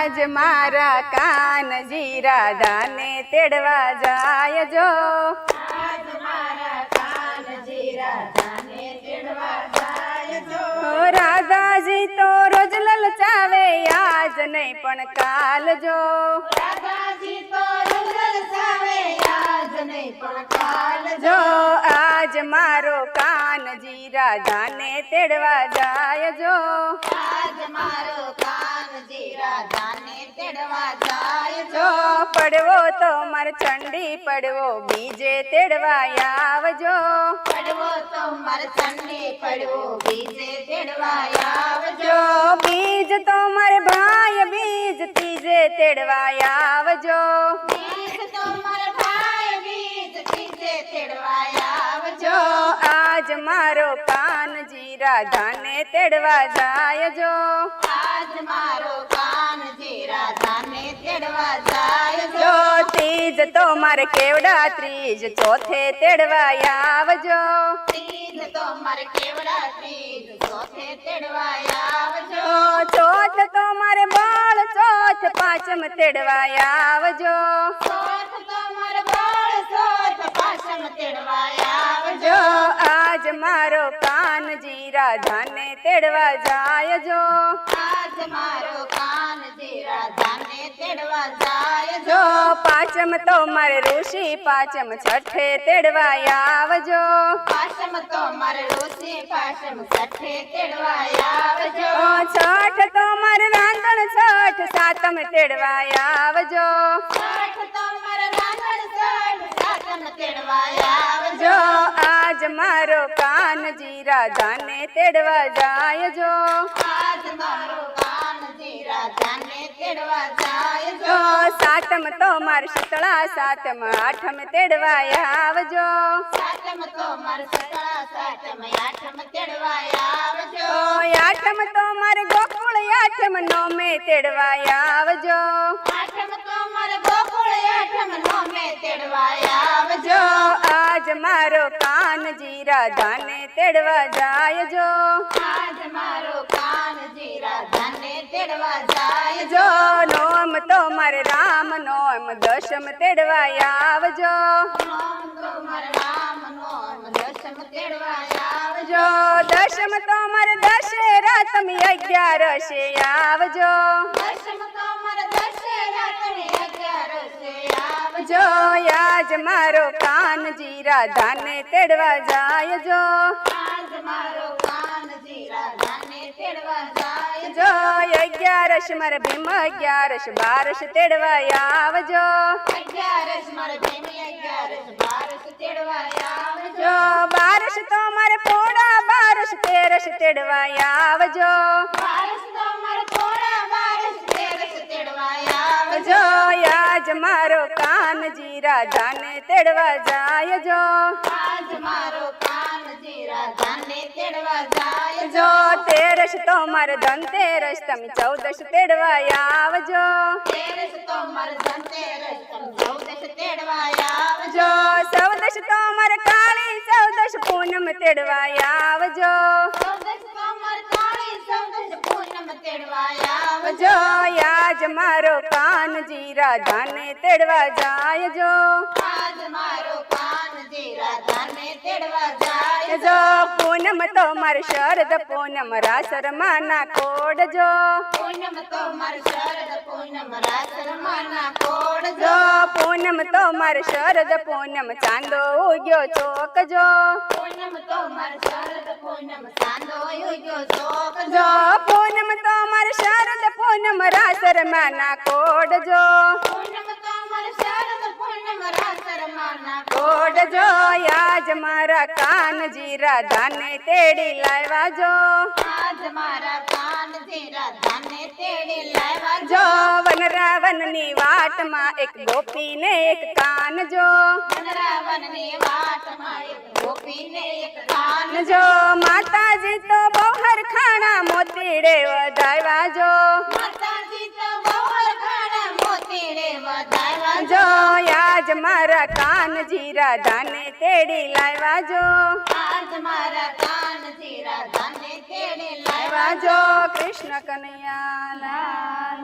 આજ મારા કાનજી રાધાને તેડવા જાય જો આજ મારા કાનજી રાધાને તેડવા જાય જો રાધાજી તો રોજ લલચાવે આજ નહીં પણ કાલ જો રાધાજી તો લલચાવે આજ નહીં પણ કાલ જો આજ મારો કાનજી રાધાને તેડવા જાય જો આજ મારો કાનજી રાધાને તેડવા જાય જો પડવો તો માર ચંડી પડવો બીજે તેડવા આવજો પડવો તો માર ચંડી પડવો બીજે તેડવા આવજો જો બીજ તો મારે ભાઈ બીજ ત્રીજે તેડવા આવજો બીજ તો માર ભાઈ બીજ ત્રીજે તેડવા આવજો જો આજ મારો કાનજી રાધાને તેડવા જાય જો આજ મારો કાનજી રાધાને તેડવા જાય જો ત્રીજ તો મારે કેવડા ત્રીજ ચોથે તેડવા આવજો ત્રીજ તો મારે કેવડા ત્રીજ ચોથે તેડવા આવજો ચોથ તો મારે બાળ ચોથ પાંચમ તેડવા આવજો ચોથ તો મારે બાળ ચોથ પાંચમ તેડવા આવજો જો આજ મારો કાનજી રાધાને તેડવા જાય જો આજ મારો કાનજી રાધાને તેડવા જાય જો પાંચમ તો મારે ઋષિ પાંચમ છઠ્ઠે તેડવા આવજો પાંચમ તો મારે ઋષિ પાંચમ છઠ્ઠે તેડવા આવજો છઠ તો મારે રાંધણ છઠ સાતમ તેડવા આવજો છઠ તો મારે રાંધણ છઠ સાતમ તેડવા આવજો જો આજ મારો કાનજી રાધાને તેડવા જાય જો આજ મારો કાનજી રાધાને તેડવા જાય જો સાતમ તો માર શીતળા સાતમ આઠમ તેડવા આવજો સાતમ તો મારે સતળા સાતમ આઠમ તેડવા આવજો આઠમ તો મારે ગોકુળ આઠમ નોમે તેડવા આવજો આઠમ તો મારે ગોકુળ આઠમ નોમે તેડવા આવજો જો આજ મારો કાનજી રાધાને તેડવા જાય જો આજ મારો કાનજી રાધાને તેડવા જાય જો નોમ તો મારે રામ નોમ દશમ તેડવા આવજો નોમ તો મારે રામ નોમ દશમ તેડવા આવજો જો દશમ તો મારે દશેરા તમે 11 આવજો દશમ તો મારે દશેરા તમે 11 આવજો જો આજ મારો કાનજી રાધાને તેડવા જાય જો આજ મારો કાનજી રાધાને તેડવા જાય જો 11 મારે ભીમ 11 12 તેડવા આવજો 11 મારે ભીમ 11 12 તેડવા આવજો જો 12 તો મારે પોડા 12 13 તેડવા આવજો 12 તો મારે પોળા 12 13 તેડવા આવજો જો આજ મારો કાનજી રાધાને તેડવા જાય જો આજ મારો કાનજી રાધાને તેડવા જાય જો 13 તો મારે ધનતેરસ તમે 14 તેડવા આવજો 13 તો મારે ધનતેરસ તમે 14 તેડવા આવજો જો 14 તો મારે કાળી 14 પૂનમ તેડવા આવજો 14 તો મારે કાળી 14 પૂનમ તેડવા આવજો જો આજ મારો કાનજી રાધાને તેડવા જાય જો આજ મારો કાનજી રાધાને તેડવા જાય જો પૂનમ તો મારે શરદ પૂનમ રાસર માના કોડ જો પૂનમ તો મારે શરદ પૂનમ રાસર માના કોડ જો પૂનમ તો મારે શરદ પૂનમ ચાંદો ઉગ્યો ચોક જો પૂનમ તો મારે શરદ પૂનમ ચાંદો ઉગ્યો ચોક જો પૂનમ તો મારે શરદ પૂનમ રાસર માના કોડ જો પૂનમ તો મારે શરદ પૂનમ રાસર માના કોડ જો આજ મારા કાનજી રાધાને તેડી લાવ્યા જો આજ મારા કાનજી રાધાને તેડી લાવ્યા જો વનરાવનની વાટમાં એક ગોપીને એક કાન જો વનરાવનની વાટમાં એક ગોપીને એક કાન જો માતાજી તો બહુ હરખાણા મોતીડે વધાવ્યા જો માતાજી તો બહુ ઘણા મોતીડે વધાવ્યા જો આજ મારા કાનજી રાધાને તેડી લાવ્યા જો આજ મારા કાનજી રાધાને તેડી લાવ્યા લાવ્યા જો કૃષ્ણ કનૈયા લાલ